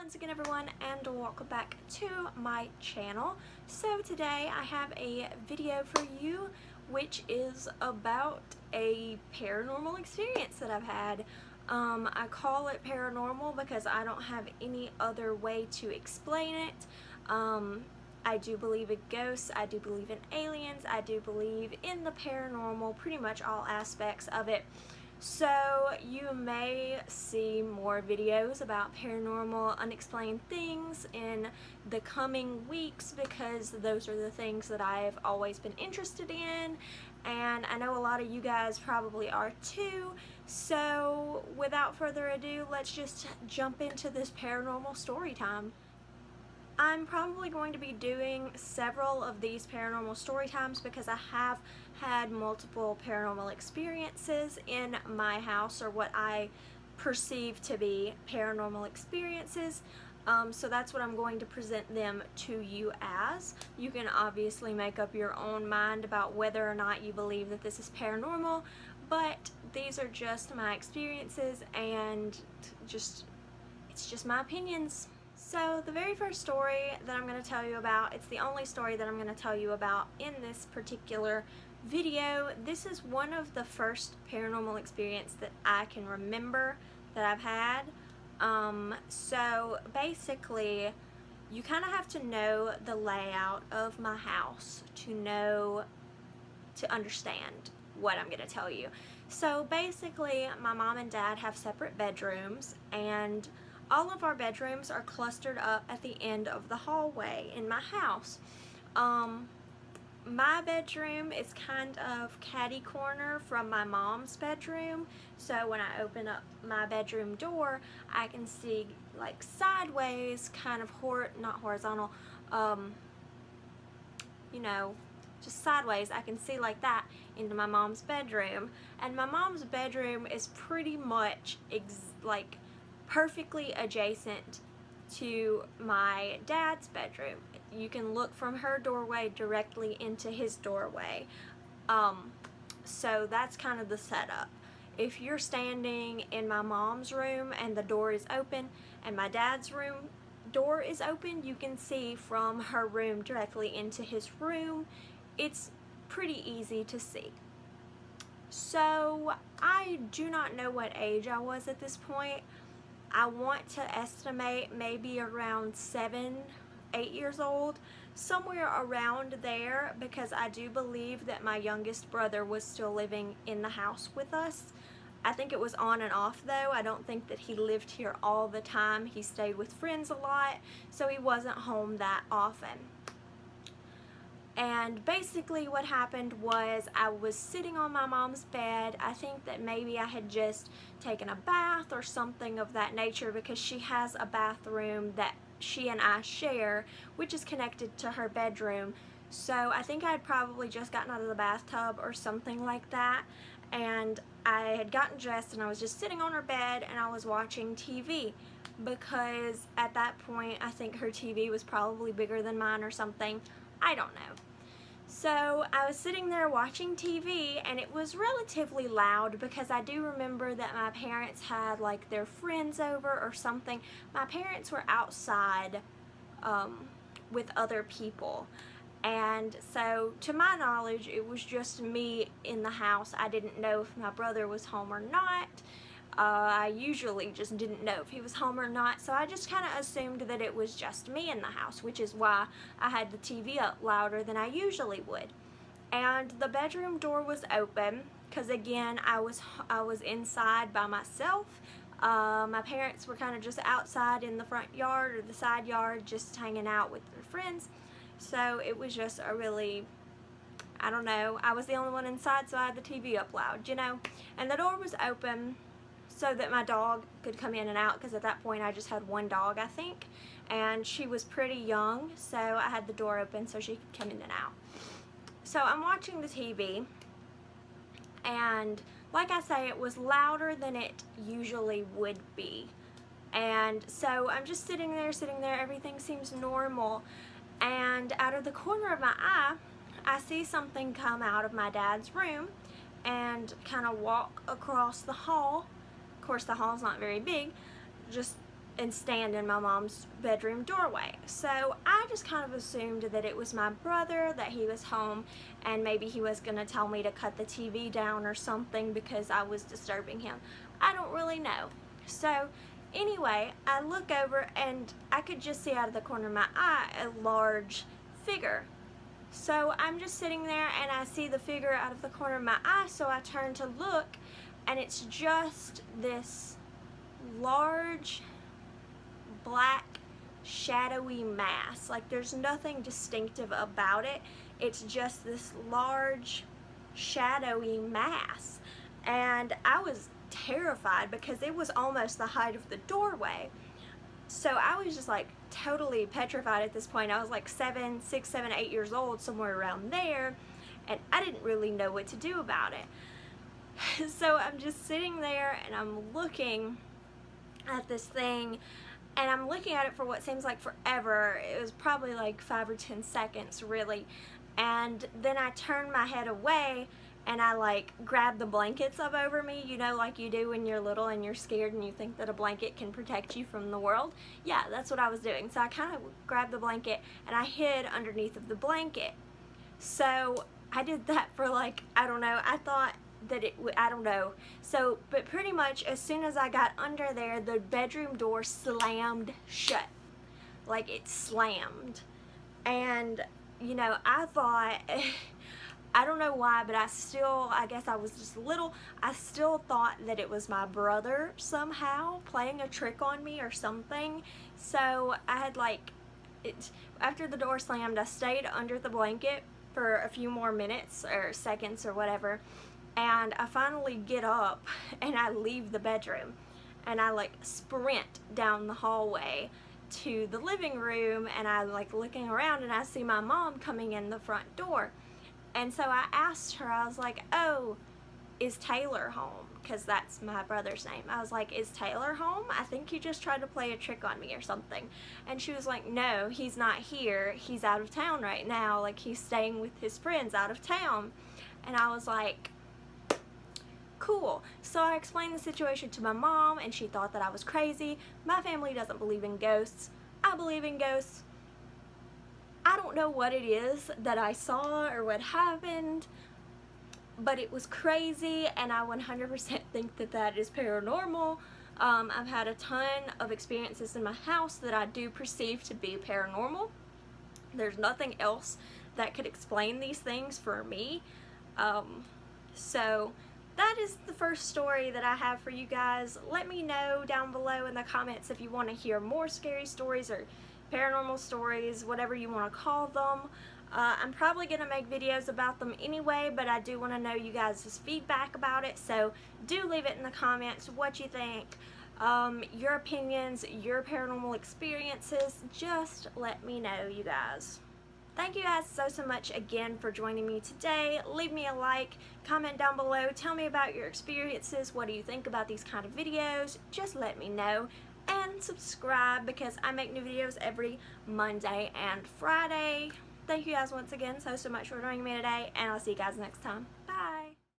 once again everyone, and welcome back to my channel. So today I have a video for you which is about a paranormal experience that I've had. I call it paranormal because I don't have any other way to explain it. I do believe in ghosts, I do believe in aliens, I do believe in the paranormal, pretty much all aspects of it. So you may see more videos about paranormal, unexplained things in the coming weeks because those are the things that I've always been interested in, and I know a lot of you guys probably are too. So without further ado, let's just jump into this paranormal story time. I'm probably going to be doing several of these paranormal story times because I have had multiple paranormal experiences in my house, or what I perceive to be paranormal experiences. So that's what I'm going to present them to you as. You can obviously make up your own mind about whether or not you believe that this is paranormal, but these are just my experiences and it's just my opinions. So the very first story that I'm going to tell you about, it's the only story that I'm going to tell you about in this particular video. This is one of the first paranormal experience that I can remember that I've had. So basically, you kind of have to know the layout of my house to understand what I'm going to tell you. So basically, my mom and dad have separate bedrooms, and all of our bedrooms are clustered up at the end of the hallway in my house. My bedroom is kind of catty corner from my mom's bedroom, so when I open up my bedroom door, I can see like sideways, kind of not horizontal, you know, just sideways. I can see like that into my mom's bedroom, and my mom's bedroom is pretty much like perfectly adjacent to my dad's bedroom. You can look from her doorway directly into his doorway. So that's kind of the setup. If you're standing in my mom's room and the door is open and my dad's room door is open, you can see from her room directly into his room. It's pretty easy to see. So I do not know what age I was at this point. I want to estimate maybe around 7, 8 years old, somewhere around there, because I do believe that my youngest brother was still living in the house with us. I think it was on and off though. I don't think that he lived here all the time. He stayed with friends a lot, so he wasn't home that often. And basically what happened was I was sitting on my mom's bed. I think that maybe I had just taken a bath or something of that nature, because she has a bathroom that she and I share, which is connected to her bedroom. So I think I had probably just gotten out of the bathtub or something like that, and I had gotten dressed and I was just sitting on her bed and I was watching TV, because at that point I think her TV was probably bigger than mine or something. I don't know. So I was sitting there watching TV, and it was relatively loud because I do remember that my parents had like their friends over or something. My parents were outside with other people, and so to my knowledge it was just me in the house. I didn't know if my brother was home or not. I usually just didn't know if he was home or not, so I just kind of assumed that it was just me in the house, which is why I had the TV up louder than I usually would. And the bedroom door was open because, again, I was inside by myself. My parents were kind of just outside in the front yard or the side yard, just hanging out with their friends. So it was just a really, I don't know, I was the only one inside, so I had the TV up loud, you know. And the door was open so that my dog could come in and out, because at that point I just had one dog, I think, and she was pretty young, so I had the door open so she could come in and out. So I'm watching the TV, and like I say, it was louder than it usually would be, and so I'm just sitting there, everything seems normal, and out of the corner of my eye I see something come out of my dad's room and kind of walk across the hall. Of course, the hall's not very big, just and stand in my mom's bedroom doorway. So I just kind of assumed that it was my brother, that he was home, and maybe he was going to tell me to cut the TV down or something because I was disturbing him. I don't really know. So anyway, I look over and I could just see out of the corner of my eye a large figure. So I'm just sitting there and I see the figure out of the corner of my eye, so I turn to look, and it's just this large black shadowy mass. Like, there's nothing distinctive about it. It's just this large shadowy mass, and I was terrified because it was almost the height of the doorway. So I was just like totally petrified at this point. I was like 6, 7, 8 years old, somewhere around there, and I didn't really know what to do about it. So I'm just sitting there and I'm looking at this thing, and I'm looking at it for what seems like forever. It was probably like 5 or 10 seconds, really. And then I turned my head away and I like grabbed the blankets up over me, you know, like you do when you're little and you're scared and you think that a blanket can protect you from the world. Yeah, that's what I was doing. So I kind of grabbed the blanket and I hid underneath of the blanket. So I did that for like, I don't know, I thought that it would, I don't know. So, but pretty much as soon as I got under there, the bedroom door slammed shut. Like, it slammed. And, you know, I thought, I don't know why, but I guess I was just little, I still thought that it was my brother somehow playing a trick on me or something. So I had after the door slammed, I stayed under the blanket for a few more minutes or seconds or whatever. And I finally get up and I leave the bedroom and I like sprint down the hallway to the living room, and I'm like looking around and I see my mom coming in the front door. And so I asked her, I was like, oh, is Taylor home? Because that's my brother's name. I was like, is Taylor home? I think you just tried to play a trick on me or something. And she was like, no, he's not here. He's out of town right now. Like, he's staying with his friends out of town. And I was like, cool. So I explained the situation to my mom, and she thought that I was crazy. My family doesn't believe in ghosts. I believe in ghosts. I don't know what it is that I saw or what happened, but it was crazy, and I 100% think that that is paranormal. I've had a ton of experiences in my house that I do perceive to be paranormal. There's nothing else that could explain these things for me. So that is the first story that I have for you guys. Let me know down below in the comments if you want to hear more scary stories or paranormal stories, whatever you want to call them. I'm probably going to make videos about them anyway, but I do want to know you guys' feedback about it, so do leave it in the comments what you think, your opinions, your paranormal experiences. Just let me know, you guys. Thank you guys so much again for joining me today. Leave me a like, comment down below, tell me about your experiences, what do you think about these kind of videos, just let me know, and subscribe because I make new videos every Monday and Friday. Thank you guys once again so much for joining me today, and I'll see you guys next time.